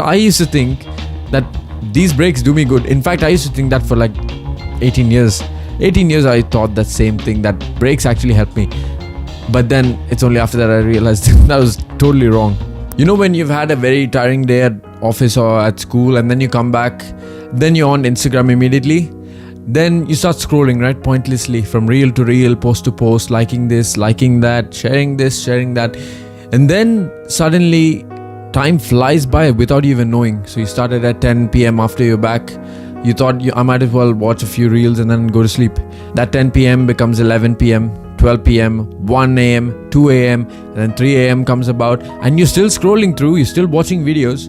I used to think that these breaks do me good. In fact, I used to think that for like 18 years. 18 years I thought that same thing, that breaks actually help me. But then it's only after that I realized that was totally wrong. You know, when you've had a very tiring day at office or at school and then you come back, then you're on Instagram immediately. Then you start scrolling, right? Pointlessly, from reel to reel, post to post, liking this, liking that, sharing this, sharing that. And then suddenly time flies by without you even knowing. So you started at 10 p.m. after you're back. You thought I might as well watch a few reels and then go to sleep. That 10 p.m. becomes 11 p.m., 12 p.m., 1 a.m., 2 a.m. and then 3 a.m. comes about and you're still scrolling through, you're still watching videos.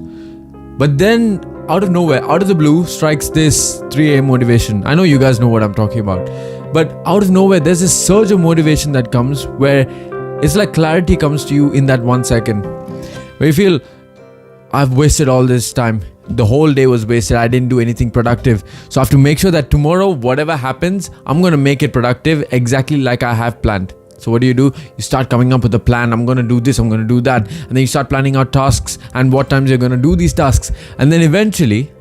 But then out of nowhere, out of the blue, strikes this 3 a.m. motivation. I know you guys know what I'm talking about. But out of nowhere, there's this surge of motivation that comes where it's like clarity comes to you in that 1 second. Where you feel, I've wasted all this time. The whole day was wasted. I didn't do anything productive. So I have to make sure that tomorrow, whatever happens, I'm going to make it productive exactly like I have planned. So what do? You start coming up with a plan. I'm going to do this, I'm going to do that. And then you start planning out tasks and what times you're going to do these tasks. And then eventually,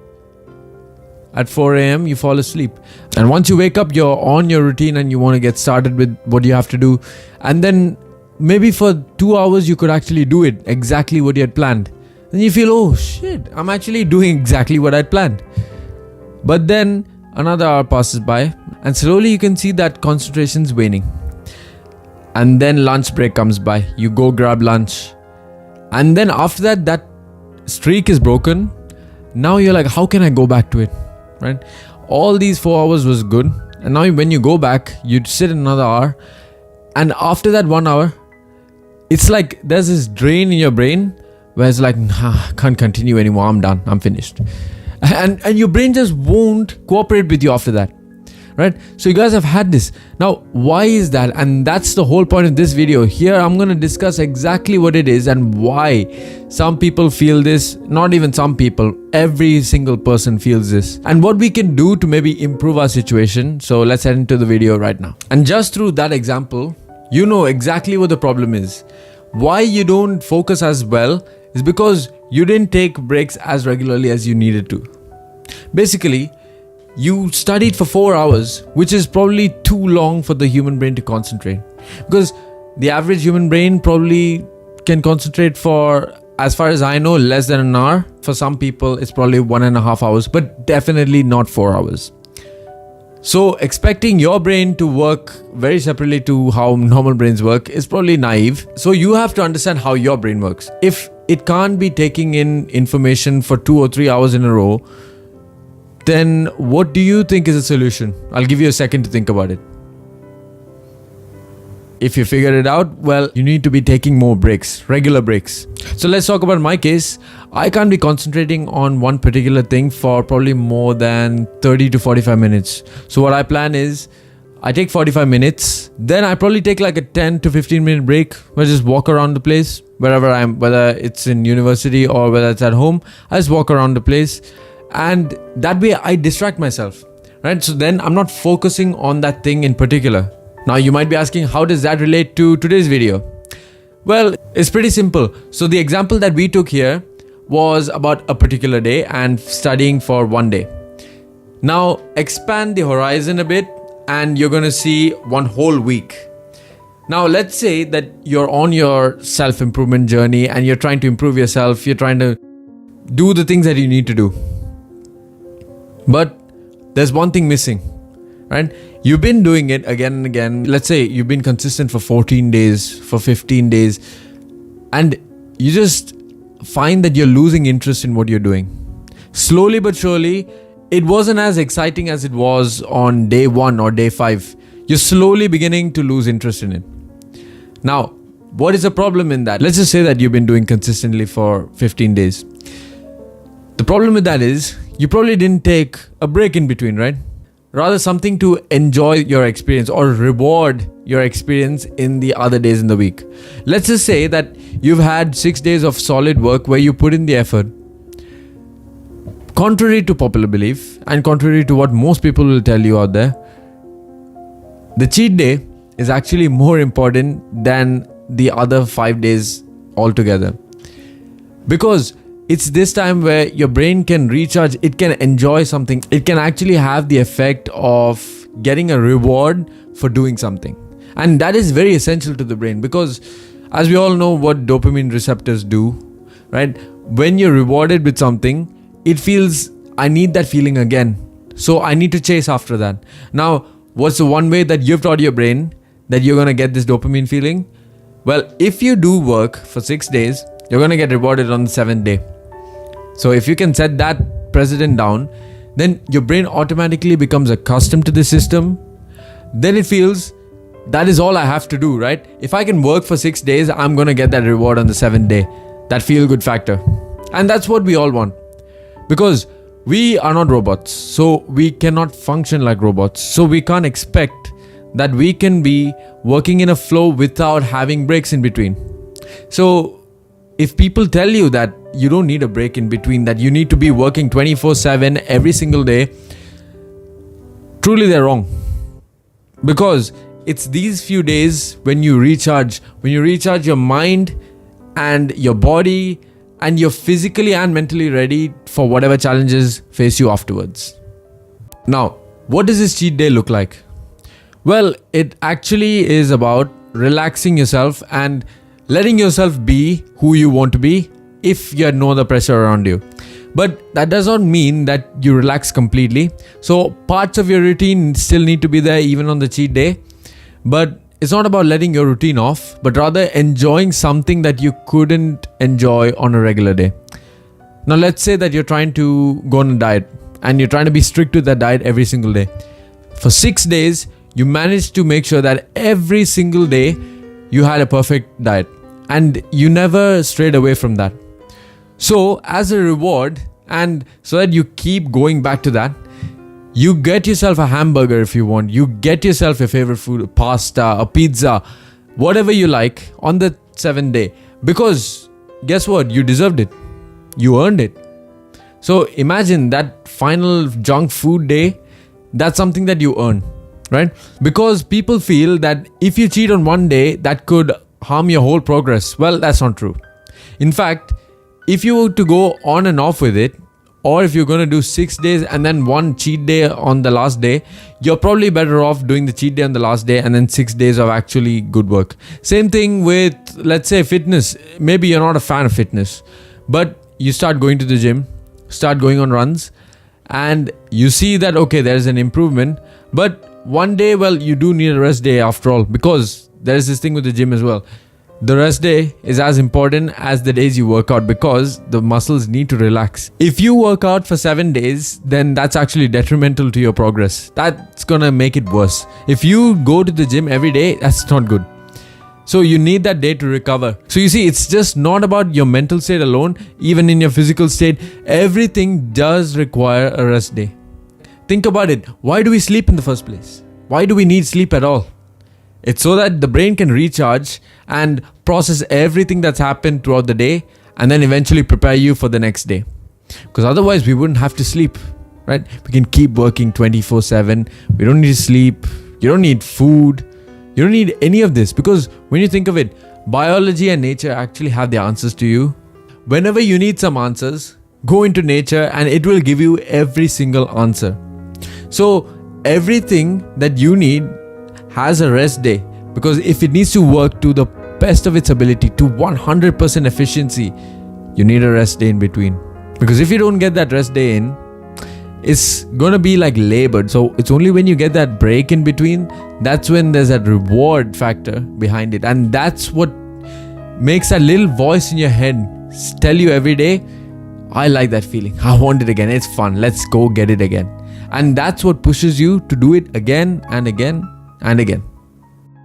at 4 a.m., you fall asleep. And once you wake up, you're on your routine and you want to get started with what you have to do. And then maybe for 2 hours, you could actually do it exactly what you had planned. Then you feel, oh shit, I'm actually doing exactly what I'd planned. But then another hour passes by and slowly you can see that concentration's waning. And then lunch break comes by. You go grab lunch. And then after that, that streak is broken. Now you're like, how can I go back to it? Right? All these 4 hours was good. And now when you go back, you'd sit another hour. And after that 1 hour, it's like there's this drain in your brain where it's like, I can't continue anymore. I'm done. I'm finished. And your brain just won't cooperate with you after that. Right? So you guys have had this. Now, why is that? And that's the whole point of this video. Here, I'm going to discuss exactly what it is and why some people feel this. Not even some people. Every single person feels this. And what we can do to maybe improve our situation. So let's head into the video right now. And just through that example, you know exactly what the problem is. Why you don't focus as well is because you didn't take breaks as regularly as you needed to. Basically, you studied for 4 hours, which is probably too long for the human brain to concentrate. Because the average human brain probably can concentrate for, as far as I know, less than an hour. For some people, it's probably 1.5 hours, but definitely not 4 hours. So expecting your brain to work very separately to how normal brains work is probably naive. So you have to understand how your brain works. If it can't be taking in information for 2 or 3 hours in a row, then what do you think is a solution? I'll give you a second to think about it. If you figure it out, well, you need to be taking more breaks, regular breaks. So let's talk about my case. I can't be concentrating on one particular thing for probably more than 30 to 45 minutes. So what I plan is, I take 45 minutes, then I probably take like a 10 to 15 minute break where I just walk around the place, wherever I am, whether it's in university or whether it's at home, I just walk around the place. And that way I distract myself, right? So then I'm not focusing on that thing in particular. Now you might be asking, how does that relate to today's video? Well, it's pretty simple. So the example that we took here was about a particular day and studying for 1 day. Now expand the horizon a bit and you're going to see one whole week. Now let's say that you're on your self-improvement journey and you're trying to improve yourself. You're trying to do the things that you need to do. But there's one thing missing, right? You've been doing it again and again. Let's say you've been consistent for 14 days, for 15 days, and you just find that you're losing interest in what you're doing. Slowly but surely, it wasn't as exciting as it was on day 1 or day 5. You're slowly beginning to lose interest in it. Now, what is the problem in that? Let's just say that you've been doing consistently for 15 days. The problem with that is, you probably didn't take a break in between, right? Rather something to enjoy your experience or reward your experience in the other days in the week. Let's just say that you've had 6 days of solid work where you put in the effort. Contrary to popular belief and contrary to what most people will tell you out there, the cheat day is actually more important than the other 5 days altogether. Because it's this time where your brain can recharge, it can enjoy something, it can actually have the effect of getting a reward for doing something. And that is very essential to the brain, because as we all know what dopamine receptors do, right? When you're rewarded with something, it feels, I need that feeling again. So I need to chase after that. Now, what's the one way that you've taught your brain that you're going to get this dopamine feeling? Well, if you do work for 6 days, you're going to get rewarded on the 7th day. So if you can set that precedent down, then your brain automatically becomes accustomed to the system. Then it feels, that is all I have to do, right? If I can work for 6 days, I'm going to get that reward on the 7th day. That feel-good factor. And that's what we all want. Because we are not robots. So we cannot function like robots. So we can't expect that we can be working in a flow without having breaks in between. So if people tell you that you don't need a break in between, that you need to be working 24/7 every single day, truly they're wrong. Because it's these few days when you recharge your mind and your body, and you're physically and mentally ready for whatever challenges face you afterwards. Now, what does this cheat day look like? Well, it actually is about relaxing yourself and letting yourself be who you want to be if you had no other pressure around you. But that does not mean that you relax completely. So parts of your routine still need to be there even on the cheat day. But it's not about letting your routine off, but rather enjoying something that you couldn't enjoy on a regular day. Now, let's say that you're trying to go on a diet and you're trying to be strict with that diet every single day. For 6 days, you managed to make sure that every single day you had a perfect diet and you never strayed away from that. So, as a reward, and so that you keep going back to that, you get yourself a hamburger if you want. You get yourself your favorite food, a pasta, a pizza, whatever you like on the 7th day. Because guess what? You deserved it. You earned it. So imagine that final junk food day, that's something that you earn, right? Because people feel that if you cheat on one day, that could harm your whole progress. Well, that's not true. In fact, if you were to go on and off with it, or if you're going to do 6 days and then one cheat day on the last day, you're probably better off doing the cheat day on the last day and then 6 days of actually good work. Same thing with, let's say, fitness. Maybe you're not a fan of fitness, but you start going to the gym, start going on runs, and you see that, okay, there's an improvement. But one day, well, you do need a rest day after all, because there's this thing with the gym as well. The rest day is as important as the days you work out, because the muscles need to relax. If you work out for 7 days, then that's actually detrimental to your progress. That's gonna make it worse. If you go to the gym every day, that's not good. So you need that day to recover. So you see, it's just not about your mental state alone. Even in your physical state, everything does require a rest day. Think about it. Why do we sleep in the first place? Why do we need sleep at all? It's so that the brain can recharge and process everything that's happened throughout the day and then eventually prepare you for the next day. Because otherwise we wouldn't have to sleep, right? We can keep working 24/7. We don't need to sleep. You don't need food. You don't need any of this, because when you think of it, biology and nature actually have the answers to you. Whenever you need some answers, go into nature and it will give you every single answer. So everything that you need has a rest day, because if it needs to work to the best of its ability, to 100% efficiency, you need a rest day in between. Because if you don't get that rest day in, it's gonna be like labored. So it's only when you get that break in between, that's when there's that reward factor behind it. And that's what makes that little voice in your head tell you every day, I like that feeling, I want it again, it's fun, let's go get it again. And that's what pushes you to do it again and again and again.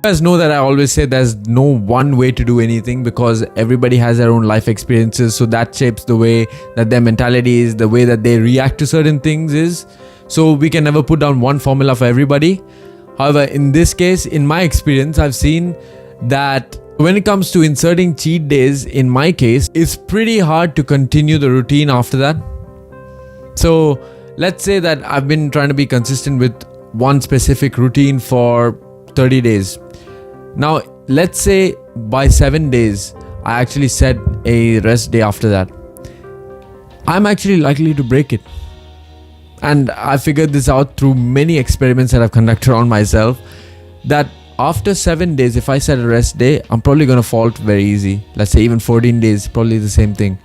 You guys know that I always say there's no one way to do anything, because everybody has their own life experiences. So that shapes the way that their mentality is, the way that they react to certain things is. So we can never put down one formula for everybody. However, in this case, in my experience, I've seen that when it comes to inserting cheat days, in my case, it's pretty hard to continue the routine after that. So let's say that I've been trying to be consistent with one specific routine for 30 days. Now, let's say by 7 days, I actually set a rest day after that. I'm actually likely to break it. And I figured this out through many experiments that I've conducted on myself, that after 7 days, if I set a rest day, I'm probably going to fault very easy. Let's say even 14 days, probably the same thing.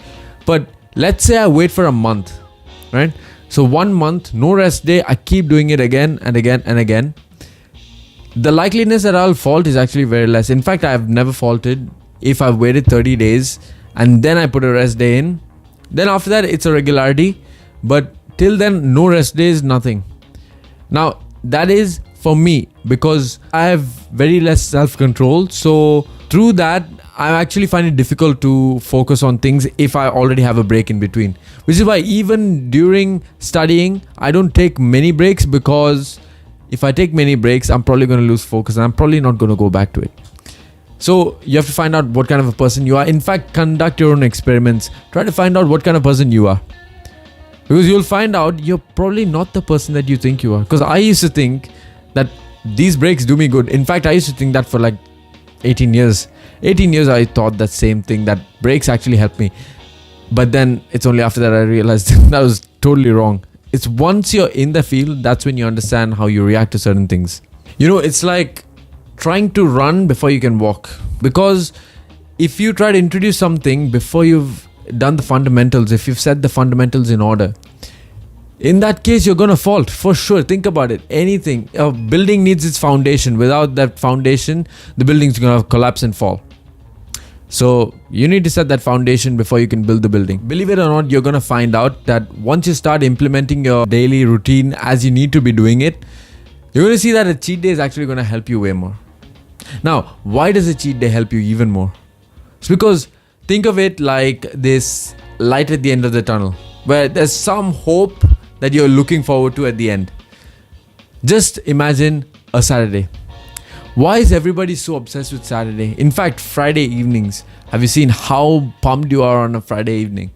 But let's say I wait for a month, right? So 1 month, no rest day, I keep doing it again and again and again. The likeliness that I'll fault is actually very less. In fact, I've never faulted if I've waited 30 days and then I put a rest day in. Then after that, it's a regularity. But till then, no rest days, nothing. Now, that is for me because I have very less self-control. So through that, I actually find it difficult to focus on things if I already have a break in between. Which is why even during studying, I don't take many breaks, because if I take many breaks, I'm probably going to lose focus and I'm probably not going to go back to it. So you have to find out what kind of a person you are. In fact, conduct your own experiments. Try to find out what kind of person you are. Because you'll find out you're probably not the person that you think you are. Because I used to think that these breaks do me good. In fact, I used to think that for like 18 years. 18 years I thought that same thing, that breaks actually help me. But then it's only after that I realized that was totally wrong. It's once you're in the field, that's when you understand how you react to certain things. It's like trying to run before you can walk. Because if you try to introduce something before you've done the fundamentals, if you've set the fundamentals in order, in that case, you're going to fault for sure. Think about it. Anything. A building needs its foundation. Without that foundation, the building's going to collapse and fall. So you need to set that foundation before you can build the building. Believe it or not, you're going to find out that once you start implementing your daily routine as you need to be doing it, you're going to see that a cheat day is actually going to help you way more. Now, why does a cheat day help you even more? It's because think of it like this light at the end of the tunnel, where there's some hope that you're looking forward to at the end. Just imagine a Saturday. Why is everybody so obsessed with Saturday? In fact, Friday evenings. Have you seen how pumped you are on a Friday evening?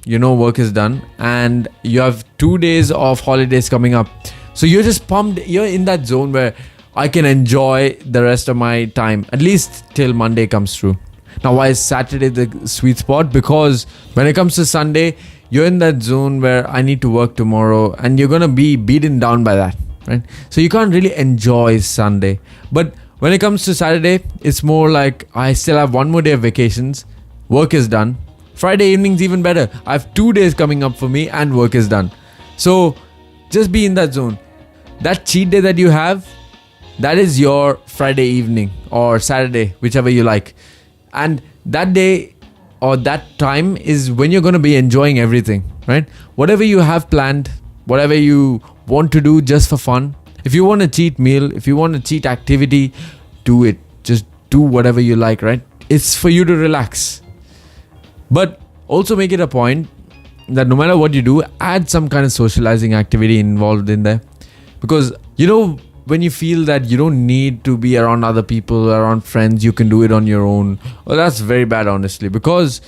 Work is done and you have 2 days of holidays coming up. So you're just pumped. You're in that zone where I can enjoy the rest of my time, at least till Monday comes through. Now, why is Saturday the sweet spot? Because when it comes to Sunday, you're in that zone where I need to work tomorrow and you're going to be beaten down by that, right? So you can't really enjoy Sunday. But when it comes to Saturday, it's more like I still have 1 more day of vacations. Work is done. Friday evening's even better. I have 2 days coming up for me and work is done. So just be in that zone. That cheat day that you have, that is your Friday evening or Saturday, whichever you like. And that day or that time is when you're going to be enjoying everything, right? Whatever you have planned, whatever you want to do just for fun. If you want a cheat meal, if you want a cheat activity, do it. Just do whatever you like, right? It's for you to relax. But also make it a point that no matter what you do, add some kind of socializing activity involved in there. Because, when you feel that you don't need to be around other people, around friends, you can do it on your own. Well, that's very bad, honestly. Because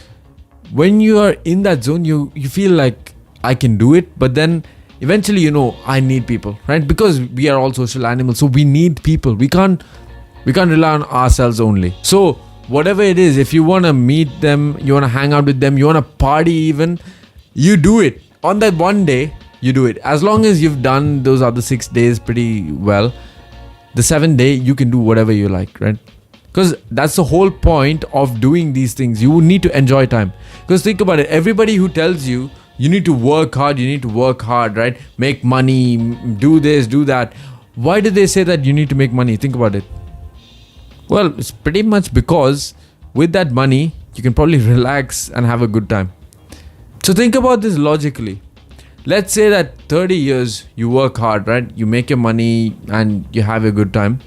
when you are in that zone, you feel like I can do it. But then eventually, I need people, right? Because we are all social animals. So we need people. We can't rely on ourselves only. So whatever it is, if you want to meet them, you want to hang out with them, you want to party even, you do it. On that one day, you do it. As long as you've done those other 6 days pretty well, the 7th day, you can do whatever you like, right? Because that's the whole point of doing these things. You need to enjoy time. Because think about it. Everybody who tells you need to work hard, right? Make money, do this, do that. Why do they say that you need to make money? Think about it. Well, it's pretty much because with that money, you can probably relax and have a good time. So think about this logically. Let's say that 30 years you work hard, right? You make your money and you have a good time.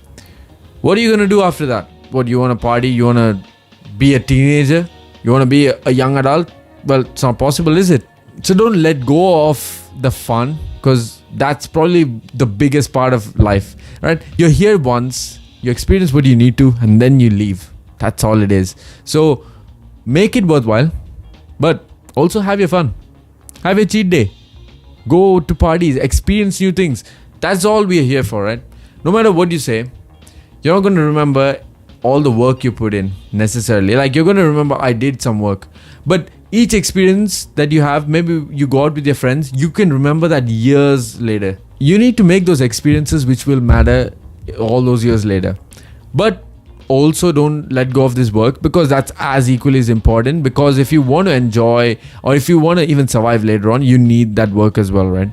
What are you going to do after that? What, you want to party? You want to be a teenager? You want to be a young adult? Well, it's not possible, is it? So don't let go of the fun, because that's probably the biggest part of life, right? You're here once, you experience what you need to, and then you leave. That's all it is. So make it worthwhile, but also have your fun. Have a cheat day. Go to parties, experience new things. That's all we are here for, right? No matter what you say, you're not going to remember all the work you put in necessarily. Like, you're going to remember I did some work. But each experience that you have, maybe you go out with your friends, you can remember that years later. You need to make those experiences which will matter all those years later. But also don't let go of this work, because that's as equally as important, because if you want to enjoy or if you want to even survive later on, you need that work as well, right?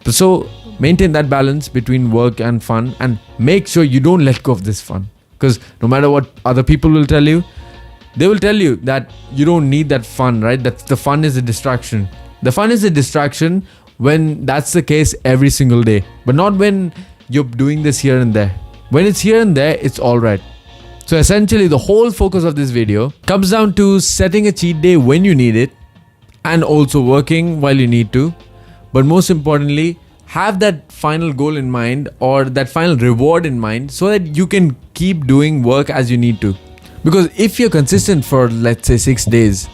So maintain that balance between work and fun, and make sure you don't let go of this fun, because no matter what other people will tell you, they will tell you that you don't need that fun, right? That the fun is a distraction. The fun is a distraction when that's the case every single day, but not when you're doing this here and there. When it's here and there, it's all right. So essentially, the whole focus of this video comes down to setting a cheat day when you need it, and also working while you need to. But most importantly, have that final goal in mind, or that final reward in mind, so that you can keep doing work as you need to. Because if you're consistent for, let's say, 6 days,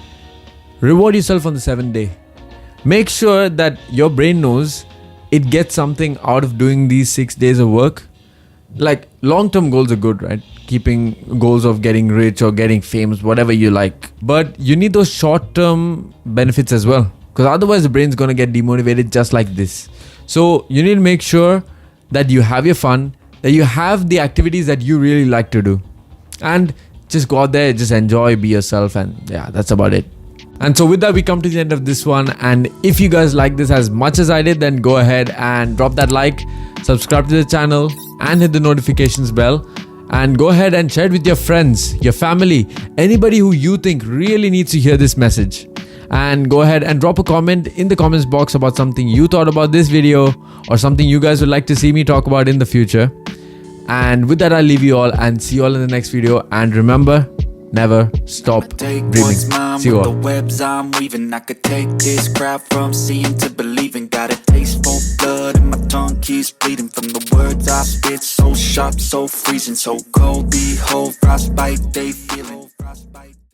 reward yourself on the 7th day. Make sure that your brain knows it gets something out of doing these 6 days of work. Like, long-term goals are good, right? Keeping goals of getting rich or getting famous, whatever you like. But you need those short-term benefits as well, because otherwise the brain's going to get demotivated just like this. So you need to make sure that you have your fun, that you have the activities that you really like to do, and just go out there, just enjoy, be yourself, and yeah, that's about it. And so with that, we come to the end of this one. And if you guys like this as much as I did, then go ahead and drop that like, subscribe to the channel, and hit the notifications bell. And go ahead and share it with your friends, your family, anybody who you think really needs to hear this message. And go ahead and drop a comment in the comments box about something you thought about this video, or something you guys would like to see me talk about in the future. And with that, I'll leave you all and see you all in the next video. And remember, never stop dreaming. See you all. The webs I'm weaving, I could take this crowd from seeing to believing. Got a taste for blood and my tongue keeps bleeding from the words I spit. So sharp, so freezing, so cold. Behold, frostbite, they feeling.